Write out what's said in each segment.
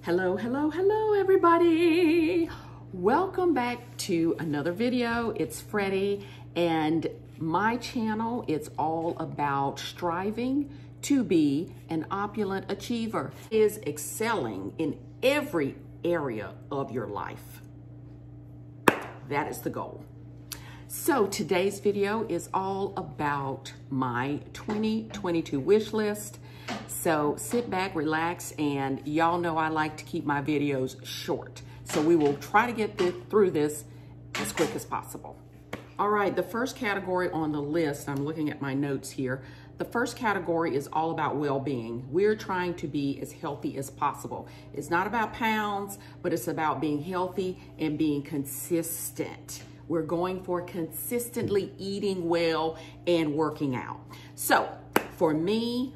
Hello, hello, hello, everybody. Welcome back to another video. It's Freddie, and my channel is all about striving to be an opulent achiever. It is excelling in every area of your life. That is the goal. So today's video is all about my 2022 wish list. So sit back, relax, and y'all know I like to keep my videos short. So we will try to get through this as quick as possible. All right, the first category on the list, I'm looking at my notes here. The first category is all about well-being. We're trying to be as healthy as possible. It's not about pounds, but it's about being healthy and being consistent. We're going for consistently eating well and working out. So for me,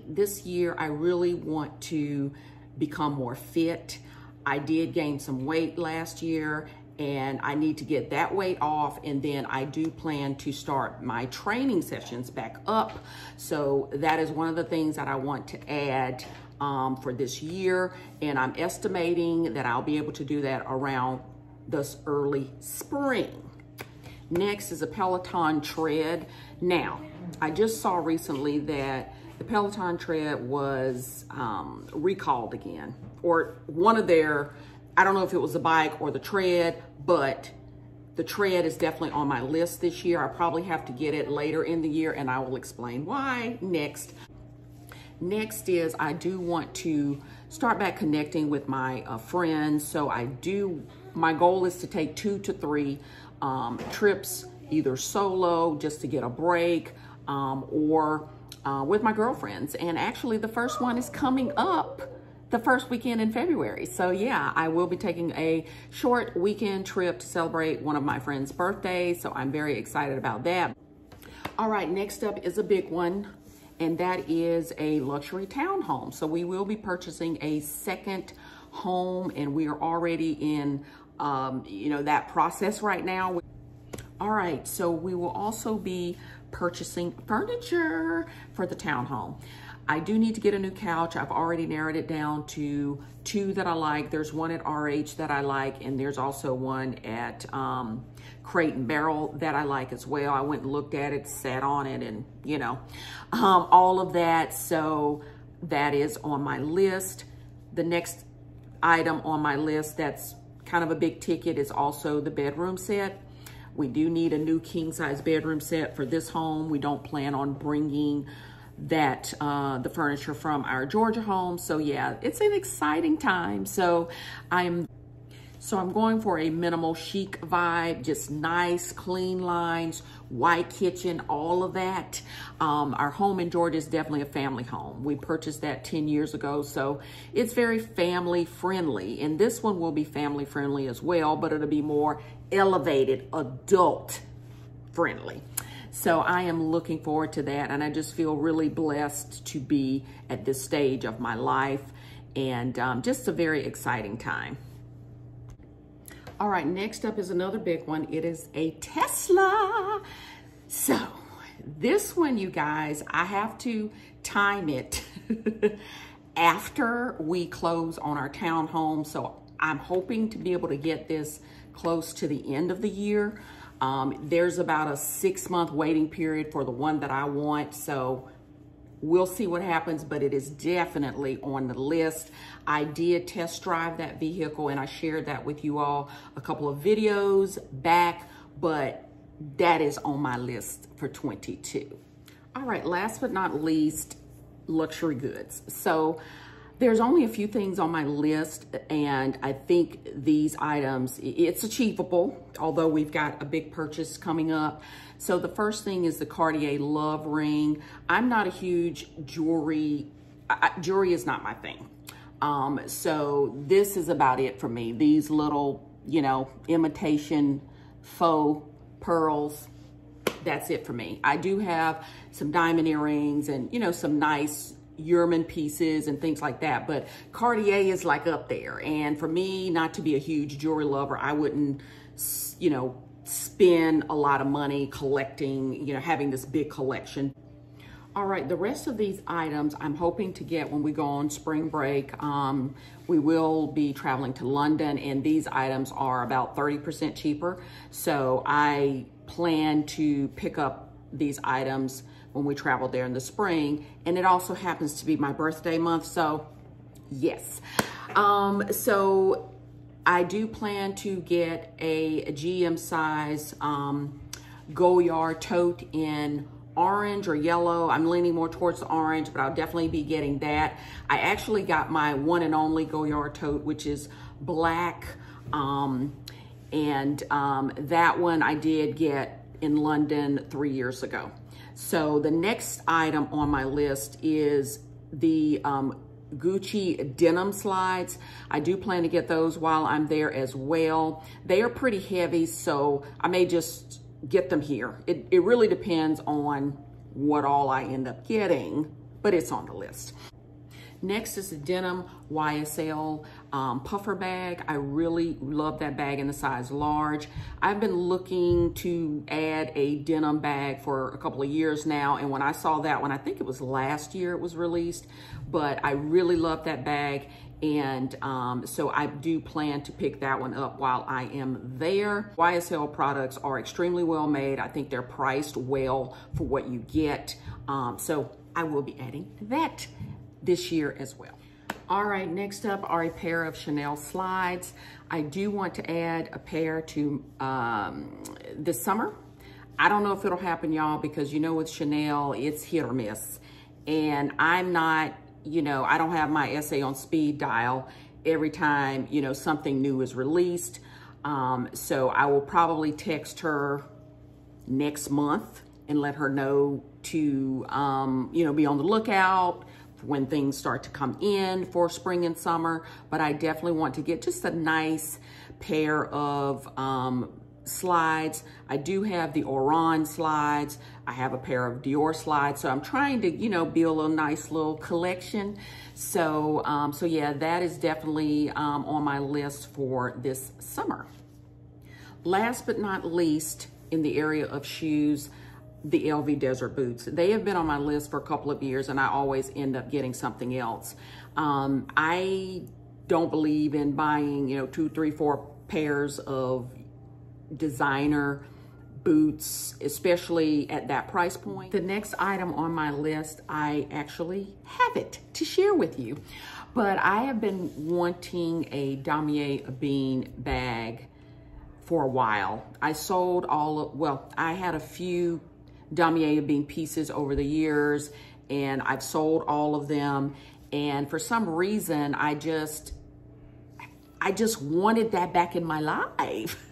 this year, I really want to become more fit. I did gain some weight last year and I need to get that weight off. And then I do plan to start my training sessions back up. So that is one of the things that I want to add for this year. And I'm estimating that I'll be able to do that around this early spring. Next is a Peloton tread. Now, I just saw recently that the Peloton tread was recalled again, or one of their, I don't know if it was the bike or the tread, but the tread is definitely on my list this year. I probably have to get it later in the year, and I will explain why next. Next is I do want to start back connecting with my friends. So my goal is to take 2 to 3 trips, either solo just to get a break, or with my girlfriends. And actually the first one is coming up the first weekend in February. So yeah, I will be taking a short weekend trip to celebrate one of my friends' birthdays. So I'm very excited about that. All right, next up is a big one, and that is a luxury townhome. So we will be purchasing a second home, and we are already in that process right now. All right, so we will also be purchasing furniture for the townhome. I do need to get a new couch. I've already narrowed it down to 2 that I like. There's one at RH that I like, and there's also one at Crate and Barrel that I like as well. I went and looked at it, sat on it, and all of that. So that is on my list. The next item on my list that's kind of a big ticket is also the bedroom set. We do need a new king size bedroom set for this home. We don't plan on bringing that the furniture from our Georgia home. So yeah, it's an exciting time. So I'm going for a minimal chic vibe, just nice, clean lines, white kitchen, all of that. Our home in Georgia is definitely a family home. We purchased that 10 years ago, so it's very family friendly. And this one will be family friendly as well, but it'll be more elevated, adult friendly. So I am looking forward to that, and I just feel really blessed to be at this stage of my life, and just a very exciting time. All right, next up is another big one. It is a Tesla. So this one, you guys, I have to time it after we close on our townhome. So I'm hoping to be able to get this close to the end of the year. There's about a 6-month waiting period for the one that I want. So we'll see what happens, but it is definitely on the list. I did test drive that vehicle, and I shared that with you all a couple of videos back, but that is on my list for 22. All right, last but not least, luxury goods. So there's only a few things on my list, and I think these items, it's achievable, although we've got a big purchase coming up. So the first thing is the Cartier Love Ring. I'm not a huge jewelry is not my thing. So this is about it for me. These little, imitation faux pearls, that's it for me. I do have some diamond earrings and, some nice Yerman pieces and things like that, but Cartier is like up there. And for me, not to be a huge jewelry lover, I wouldn't, spend a lot of money collecting, having this big collection. All right, the rest of these items I'm hoping to get when we go on spring break. We will be traveling to London, and these items are about 30% cheaper. So I plan to pick up these items when we travel there in the spring. And it also happens to be my birthday month, so yes. So I do plan to get a GM size Goyard Tote in orange or yellow. I'm leaning more towards the orange, but I'll definitely be getting that. I actually got my one and only Goyard Tote, which is black. That one I did get in London 3 years ago. So the next item on my list is the Gucci denim slides. I do plan to get those while I'm there as well. They are pretty heavy, so I may just get them here. It really depends on what all I end up getting, but it's on the list. Next is the Denim Ysl Puffer Bag. I really love that bag in the size large. I've been looking to add a denim bag for a couple of years now, and when I saw that one, I think it was last year it was released, but I really love that bag, and so I do plan to pick that one up while I am there. YSL products are extremely well made. I think they're priced well for what you get, so I will be adding that this year as well. All right, next up are a pair of Chanel slides. I do want to add a pair to this summer. I don't know if it'll happen, y'all, because you know with Chanel, it's hit or miss. And I'm not, you know, I don't have my essay on speed dial every time, you know, something new is released. So I will probably text her next month and let her know to, you know, be on the lookout when things start to come in for spring and summer. But I definitely want to get just a nice pair of slides. I do have the Oran slides. I have a pair of Dior slides. So I'm trying to, you know, build a nice little collection. So, so yeah, that is definitely on my list for this summer. Last but not least, in the area of shoes, the LV Desert boots. They have been on my list for a couple of years, and I always end up getting something else. I don't believe in buying, you know, 2, 3, 4 pairs of designer boots, especially at that price point. The next item on my list, I actually have it to share with you, but I have been wanting a Damier Bean Bag for a while. I sold all of, well, I had a few Damier Bean pieces over the years, and I've sold all of them. And for some reason, I just wanted that back in my life.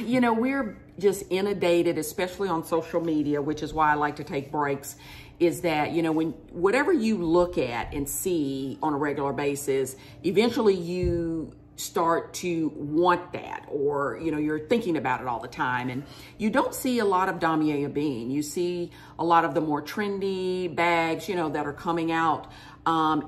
You know, we're just inundated, especially on social media, which is why I like to take breaks, is that, you know, when whatever you look at and see on a regular basis, eventually you start to want that, or, you know, you're thinking about it all the time. And you don't see a lot of Damier Bean. You see a lot of the more trendy bags, you know, that are coming out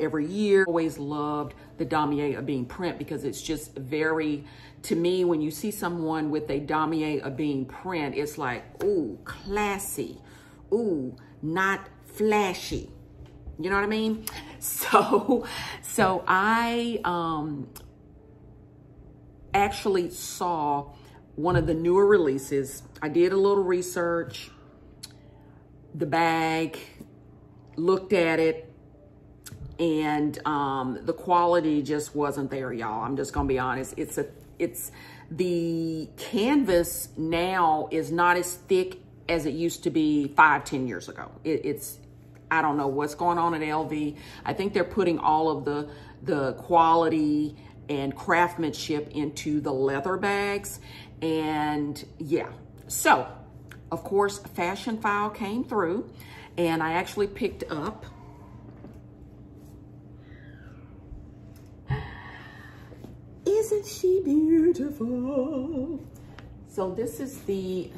every year. Always loved the Damier Bean print because it's just very, to me, when you see someone with a Damier Bean print, it's like, ooh, classy, ooh, not flashy. You know what I mean? So I actually saw one of the newer releases. I did a little research, the bag, looked at it, and the quality just wasn't there, y'all. I'm just gonna be honest. It's the canvas now is not as thick as it used to be 5, 10 years ago. I don't know what's going on at LV. I think they're putting all of the quality and craftsmanship into the leather bags. And yeah, so of course, Fashion File came through, and I actually picked up Isn't she beautiful? So this is the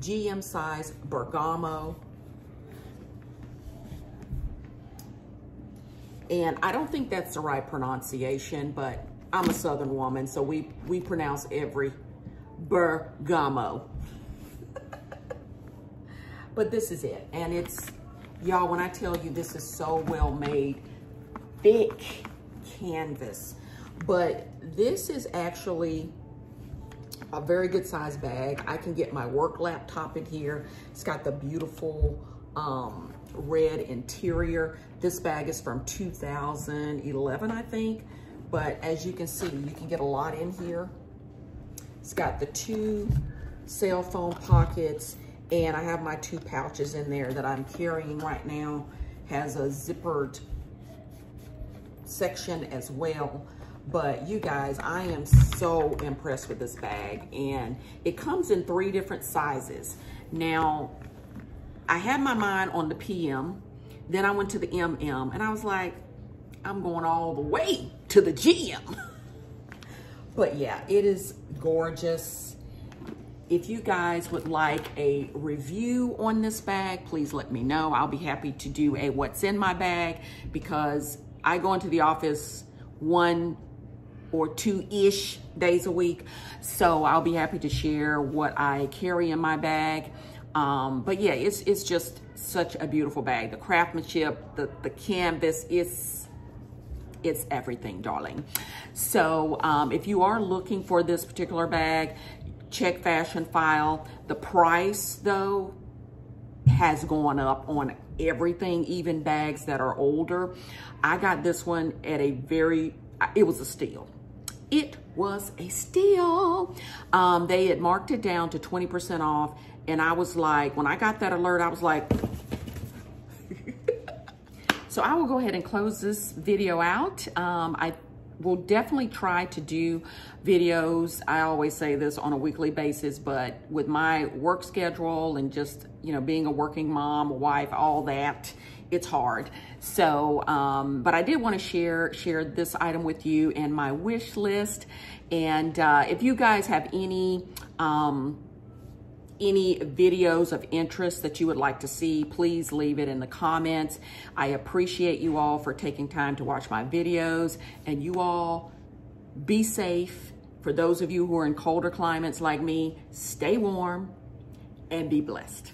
GM size Bergamo. And I don't think that's the right pronunciation, but I'm a Southern woman, so we pronounce every Bergamo. but this is it. And it's, y'all, when I tell you this is so well made, thick canvas. But this is actually a very good size bag. I can get my work laptop in here. It's got the beautiful red interior. This bag is from 2011, I think. But as you can see, you can get a lot in here. It's got the 2 cell phone pockets, and I have my 2 pouches in there that I'm carrying right now. Has a zippered section as well. But you guys, I am so impressed with this bag, and it comes in 3 different sizes. Now, I had my mind on the PM, then I went to the MM, and I was like, I'm going all the way to the GM. But yeah, it is gorgeous. If you guys would like a review on this bag, please let me know. I'll be happy to do a what's in my bag, because I go into the office 1 or 2-ish days a week. So I'll be happy to share what I carry in my bag. But yeah, it's just such a beautiful bag. The craftsmanship, the canvas, it's everything, darling. So if you are looking for this particular bag, check Fashion File. The price though has gone up on everything, even bags that are older. I got this one at a it was a steal. It was a steal. They had marked it down to 20% off. And I was like, when I got that alert, I was like, so I will go ahead and close this video out. I will definitely try to do videos. I always say this on a weekly basis, but with my work schedule and just, you know, being a working mom, a wife, all that, it's hard. So, but I did want to share this item with you and my wish list. And if you guys have any videos of interest that you would like to see, please leave it in the comments. I appreciate you all for taking time to watch my videos, and you all be safe. For those of you who are in colder climates like me, stay warm and be blessed.